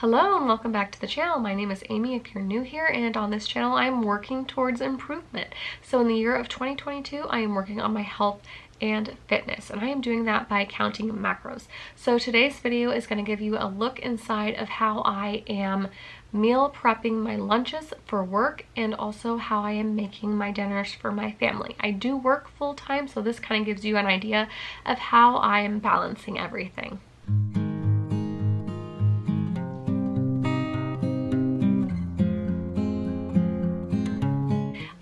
Hello and welcome back to the channel. My name is Amy if you're new here, and on this channel I'm working towards improvement. So in the year of 2022 I am working on my health and fitness, and I am doing that by counting macros. So today's video is going to give you a look inside of how I am meal prepping my lunches for work and also how I am making my dinners for my family. I do work full-time, so this kind of gives you an idea of how I am balancing everything.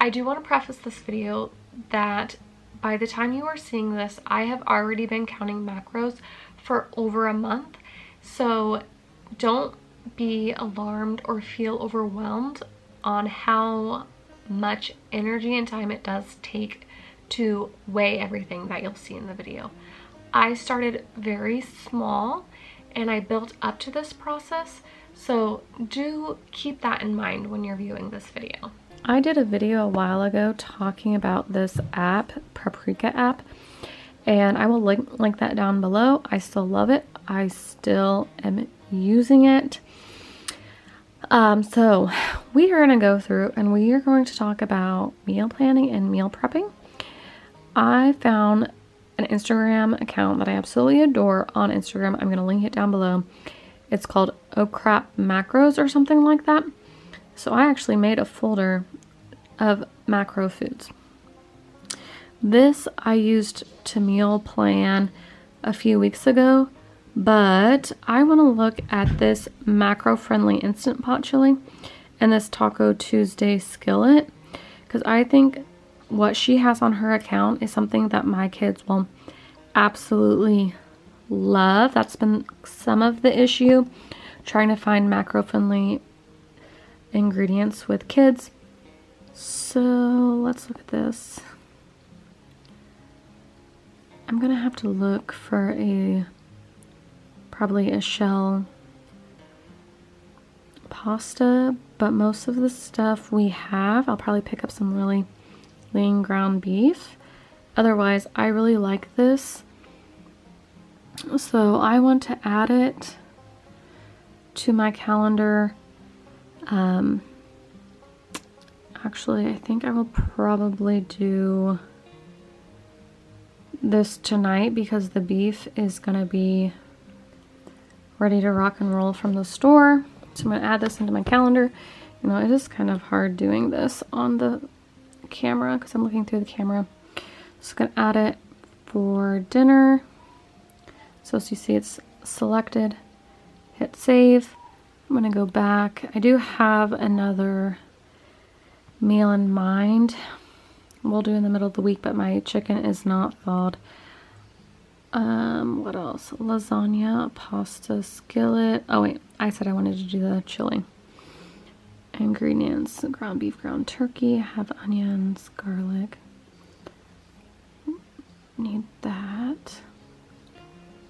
I do want to preface this video that by the time you are seeing this, I have already been counting macros for over a month. So don't be alarmed or feel overwhelmed on how much energy and time it does take to weigh everything that you'll see in the video. I started very small and I built up to this process. So do keep that in mind when you're viewing this video. I did a video a while ago talking about this app, Paprika app, and I will link that down below. I still love it. I still am using it. So we are going to go through and we are going to talk about meal planning and meal prepping. I found an Instagram account that I absolutely adore on Instagram. I'm going to link it down below. It's called Oh Crap Macros or something like that. So I actually made a folder of macro foods. This I used to meal plan a few weeks ago, but I want to look at this macro-friendly Instant Pot chili and this Taco Tuesday skillet, because I think what she has on her account is something that my kids will absolutely love. That's been some of the issue, trying to find macro-friendly ingredients with kids. So let's look at this. I'm gonna have to look for probably a shell pasta, but most of the stuff we have, I'll probably pick up some really lean ground beef. Otherwise, I really like this. So I want to add it to my calendar. Actually, I think I will probably do this tonight because the beef is going to be ready to rock and roll from the store. So I'm going to add this into my calendar. You know, it is kind of hard doing this on the camera because I'm looking through the camera. So I'm going to add it for dinner. So as you see, it's selected. Hit save. I'm going to go back. I do have another meal in mind. We'll do in the middle of the week, but my chicken is not thawed. What else? Lasagna, pasta, skillet. Oh wait, I said I wanted to do the chili. Ingredients: ground beef, ground turkey. Have onions, garlic. Need that.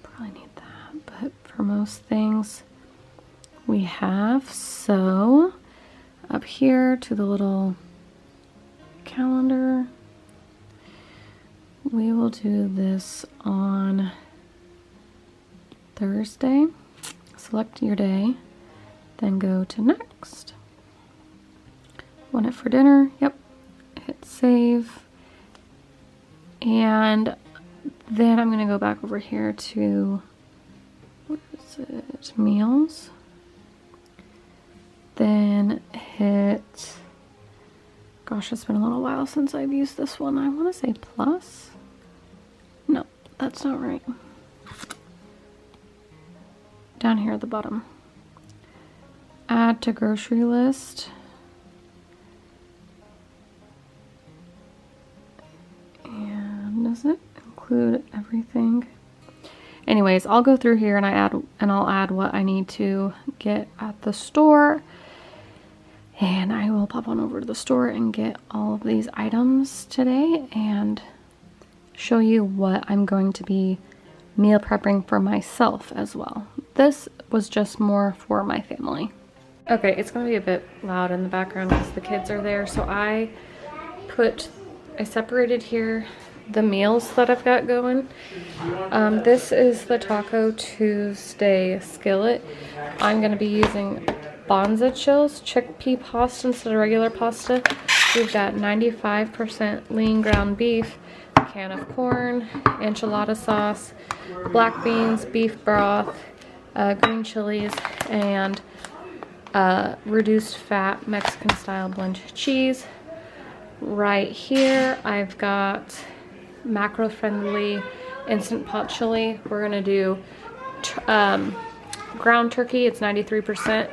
Probably need that, but for most things we have. So up here to the little calendar, we will do this on Thursday. Select your day, then go to next. Want it for dinner? Yep. Hit save. And then I'm going to go back over here to, what is it? Meals. Then hit, gosh, it's been a little while since I've used this one. I want to say plus. No, that's not right. Down here at the bottom. Add to grocery list. And does it include everything? Anyways, I'll go through here and I'll add what I need to get at the store. And I will pop on over to the store and get all of these items today and show you what I'm going to be meal prepping for myself as well. This was just more for my family. Okay, it's going to be a bit loud in the background because the kids are there. So I separated here the meals that I've got going. This is the Taco Tuesday skillet. I'm going to be using Bonza Chills chickpea pasta instead of regular pasta. We've got 95% lean ground beef, a can of corn, enchilada sauce, black beans, beef broth, green chilies, and reduced fat Mexican style blend cheese. Right here I've got macro friendly instant pot chili. We're gonna do ground turkey. It's 93%.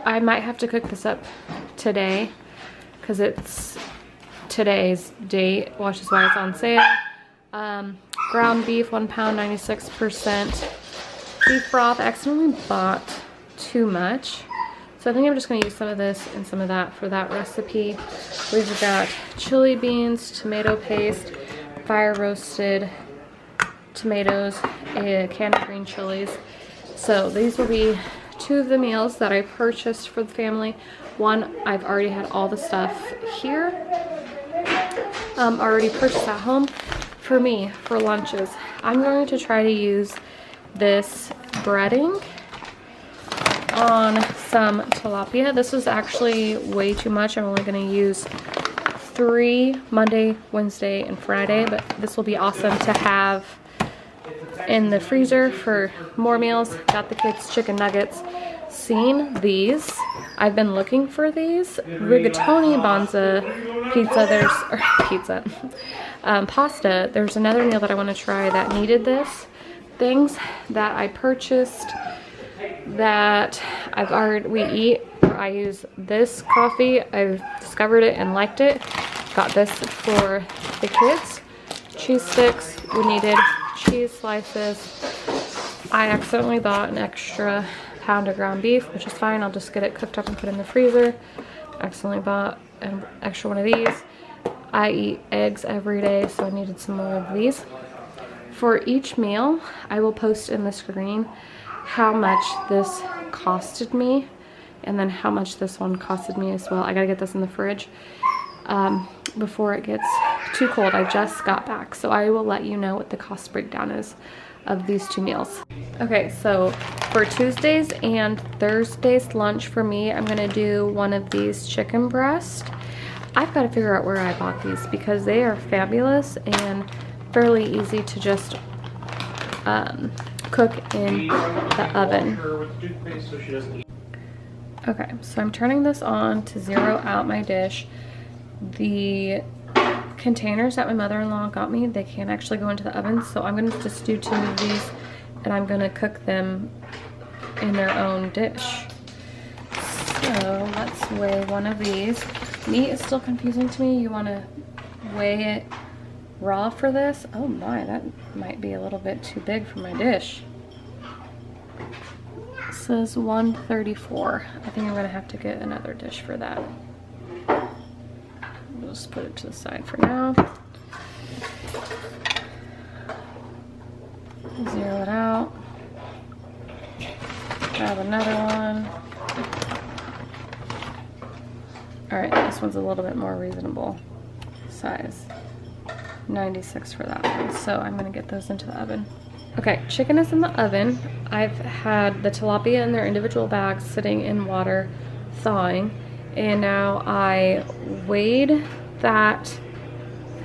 I might have to cook this up today because it's today's date, which is why it's on sale. Ground beef, 1 pound, 96%. Beef broth, I accidentally bought too much, so I think I'm just going to use some of this and some of that for that recipe. We've got chili beans, tomato paste, fire roasted tomatoes, a can of green chilies. So these will be 2 of the meals that I purchased for the family. One, I've already had all the stuff here, already purchased at home. For me, for lunches, I'm going to try to use this breading on some tilapia. This is actually way too much. I'm only going to use 3 Monday, Wednesday, and Friday, but this will be awesome to have in the freezer for more meals. Got the kids chicken nuggets. Seen these. I've been looking for these. Rigatoni Bonza pizza. Pasta. There's another meal that I want to try that needed this. Things that I purchased that I use this coffee. I've discovered it and liked it. Got this for the kids. Cheese sticks. We needed cheese slices. I accidentally bought an extra pound of ground beef, which is fine. I'll just get it cooked up and put in the freezer. Accidentally bought an extra one of these. I eat eggs every day, so I needed some more of these. For each meal, I will post in the screen how much this costed me, and then how much this one costed me as well. I gotta get this in the fridge before it gets too cold. I just got back, so I will let you know what the cost breakdown is of these 2 meals. Okay, so for Tuesdays and Thursdays lunch for me, I'm gonna do one of these chicken breast. I've got to figure out where I bought these because they are fabulous and fairly easy to just cook in the oven. Okay, so I'm turning this on to zero out my dish. The containers that my mother-in-law got me, they can't actually go into the oven, so I'm going to just do 2 of these and I'm going to cook them in their own dish. So let's weigh one of these. Meat is still confusing to me. You want to weigh it raw for this? Oh my, that might be a little bit too big for my dish. It says 134. I think I'm going to have to get another dish for that. We'll just put it to the side for now. Zero it out. Grab another one. Alright, this one's a little bit more reasonable size. 96 for that one. So I'm going to get those into the oven. Okay, chicken is in the oven. I've had the tilapia in their individual bags sitting in water thawing. And now I weighed that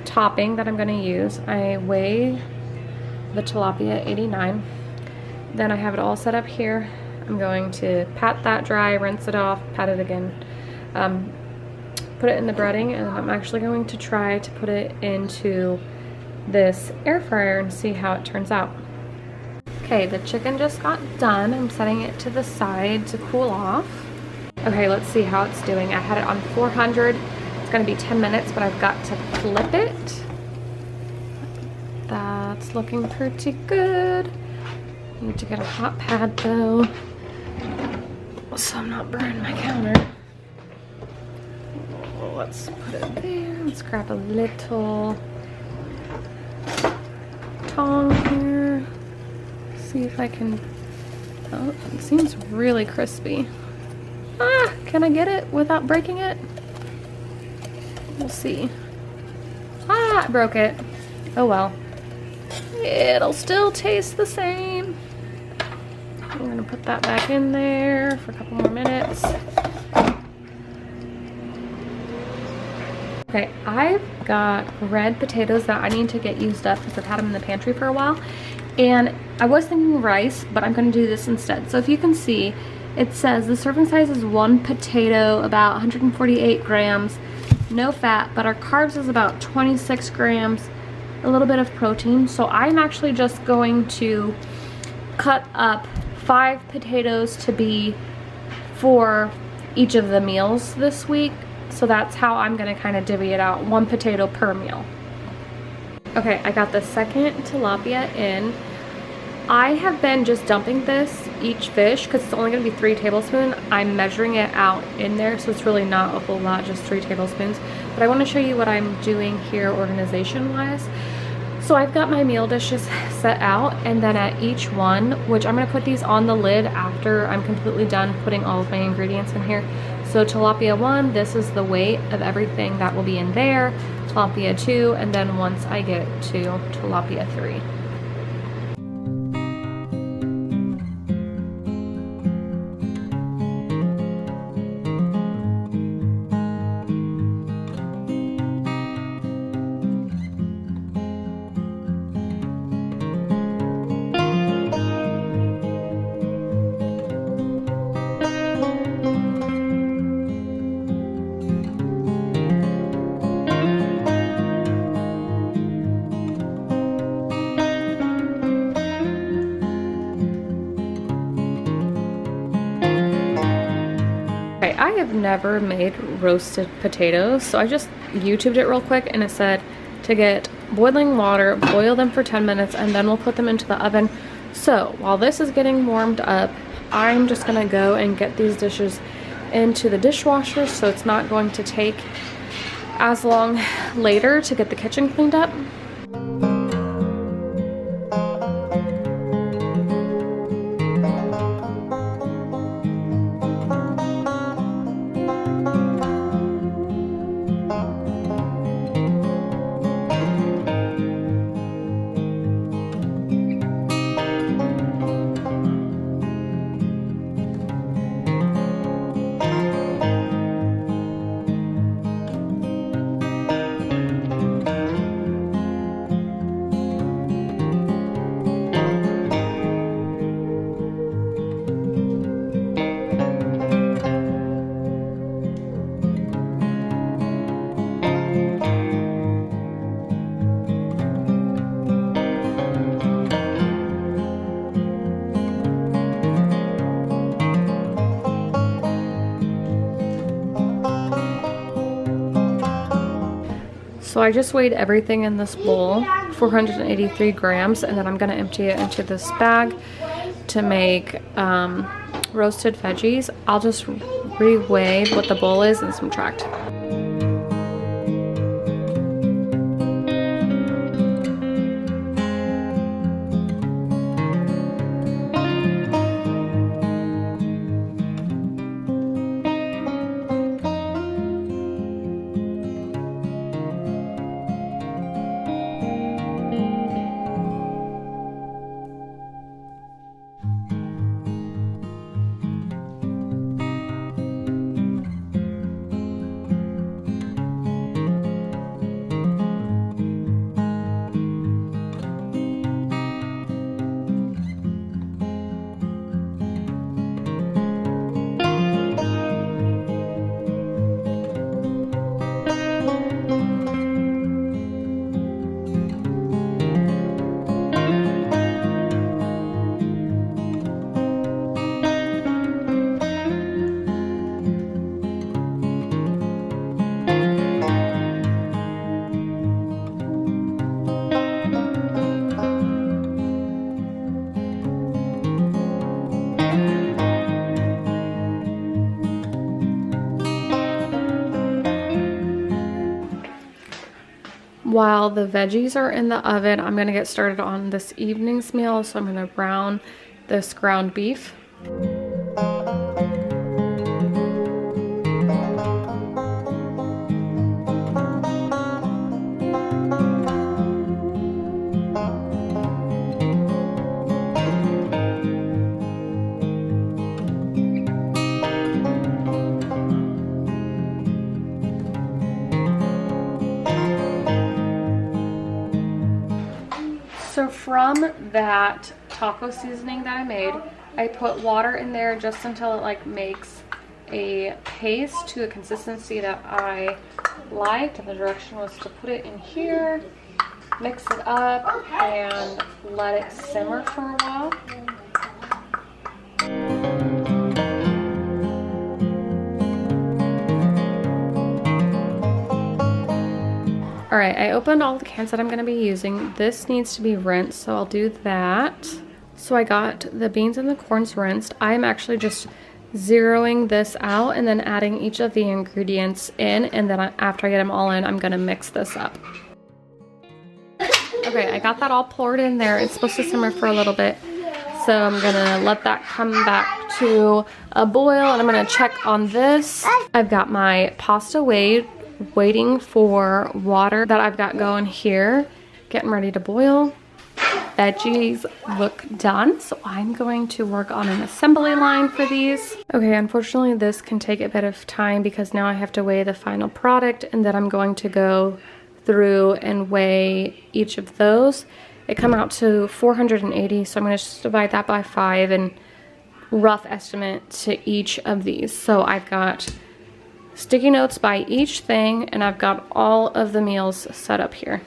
topping that I'm going to use. I weigh the tilapia 89. Then I have it all set up here. I'm going to pat that dry, rinse it off, pat it again, put it in the breading, and I'm actually going to try to put it into this air fryer and see how it turns out. Okay, the chicken just got done. I'm setting it to the side to cool off. Okay, let's see how it's doing. I had it on 400. It's going to be 10 minutes, but I've got to flip it. That's looking pretty good. Need to get a hot pad though, so I'm not burning my counter. Let's put it there. Let's grab a little tong here. See if I can. Oh, it seems really crispy. Ah, can I get it without breaking it? We'll see. Ah! I broke it. Oh well. It'll still taste the same. I'm gonna put that back in there for a couple more minutes. Okay, I've got red potatoes that I need to get used up because I've had them in the pantry for a while. And I was thinking rice, but I'm gonna do this instead. So if you can see, it says the serving size is 1 potato, about 148 grams, no fat, but our carbs is about 26 grams, a little bit of protein. So I'm actually just going to cut up 5 potatoes to be for each of the meals this week. So that's how I'm gonna kind of divvy it out, 1 potato per meal. Okay, I got the second tilapia in. I have been just dumping this, each fish, because it's only gonna be 3 tablespoons. I'm measuring it out in there, so it's really not a whole lot, just 3 tablespoons. But I wanna show you what I'm doing here organization-wise. So I've got my meal dishes set out, and then at each one, which I'm gonna put these on the lid after I'm completely done putting all of my ingredients in here. So tilapia 1, this is the weight of everything that will be in there. Tilapia 2, and then once I get to tilapia 3. I have never made roasted potatoes, so I just YouTubed it real quick, and it said to get boiling water, boil them for 10 minutes, and then we'll put them into the oven. So while this is getting warmed up, I'm just gonna go and get these dishes into the dishwasher, so it's not going to take as long later to get the kitchen cleaned up. So I just weighed everything in this bowl, 483 grams, and then I'm gonna empty it into this bag to make roasted veggies. I'll just re-weigh what the bowl is and subtract. While the veggies are in the oven, I'm gonna get started on this evening's meal. So I'm gonna brown this ground beef. from that taco seasoning that I made, I put water in there just until it like makes a paste to the consistency that I liked, and the direction was to put it in here, mix it up, and let it simmer for a while. All right, I opened all the cans that I'm gonna be using. This needs to be rinsed, so I'll do that. So I got the beans and the corns rinsed. I'm actually just zeroing this out and then adding each of the ingredients in, and then after I get them all in, I'm gonna mix this up. Okay, I got that all poured in there. It's supposed to simmer for a little bit, so I'm gonna let that come back to a boil, and I'm gonna check on this. I've got my pasta waiting for water that I've got going here, getting ready to boil. Veggies look done, so I'm going to work on an assembly line for these. Okay, unfortunately this can take a bit of time because now I have to weigh the final product, and then I'm going to go through and weigh each of those. It come out to 480, so I'm going to just divide that by 5 and rough estimate to each of these. So I've got sticky notes by each thing, and I've got all of the meals set up here.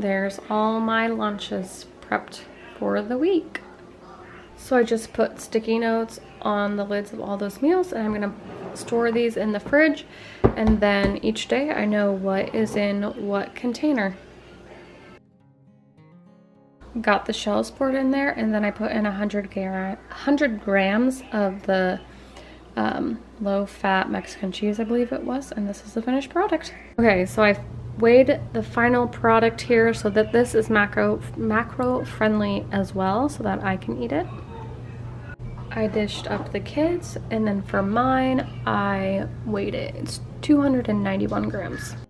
There's all my lunches prepped for the week. So I just put sticky notes on the lids of all those meals, and I'm gonna store these in the fridge, and then each day I know what is in what container. Got the shells poured in there, and then I put in 100 grams of the low-fat Mexican cheese, I believe it was, and this is the finished product. Okay, so I've weighed the final product here so that this is macro friendly as well, so that I can eat it. I dished up the kids, and then for mine I weighed it. It's 291 grams.